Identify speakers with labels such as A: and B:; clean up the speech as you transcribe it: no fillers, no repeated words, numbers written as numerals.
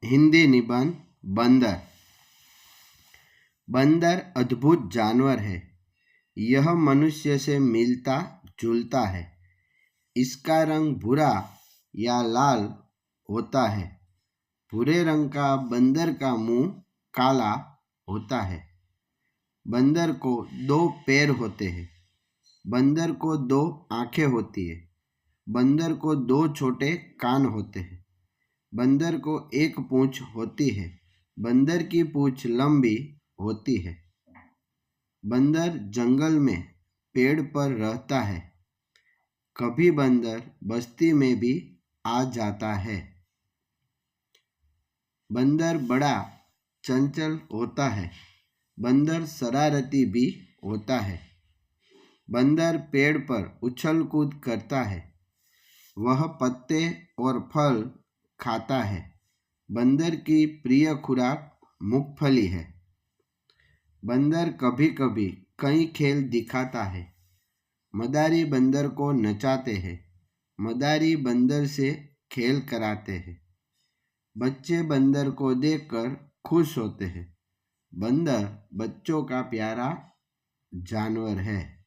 A: हिंदी निबंध बंदर। बंदर अद्भुत जानवर है। यह मनुष्य से मिलता जुलता है। इसका रंग भूरा या लाल होता है। भूरे रंग का बंदर का मुंह काला होता है। बंदर को 2 पैर होते हैं। बंदर को 2 आंखें होती है। बंदर को 2 छोटे कान होते हैं। बंदर को 1 पूंछ होती है। बंदर की पूंछ लंबी होती है। बंदर जंगल में पेड़ पर रहता है। कभी बंदर बस्ती में भी आ जाता है। बंदर बड़ा चंचल होता है। बंदर शरारती भी होता है। बंदर पेड़ पर उछल कूद करता है। वह पत्ते और फल खाता है। बंदर की प्रिय खुराक मूंगफली है। बंदर कभी कभी कई खेल दिखाता है। मदारी बंदर को नचाते हैं। मदारी बंदर से खेल कराते हैं। बच्चे बंदर को देखकर खुश होते हैं। बंदर बच्चों का प्यारा जानवर है।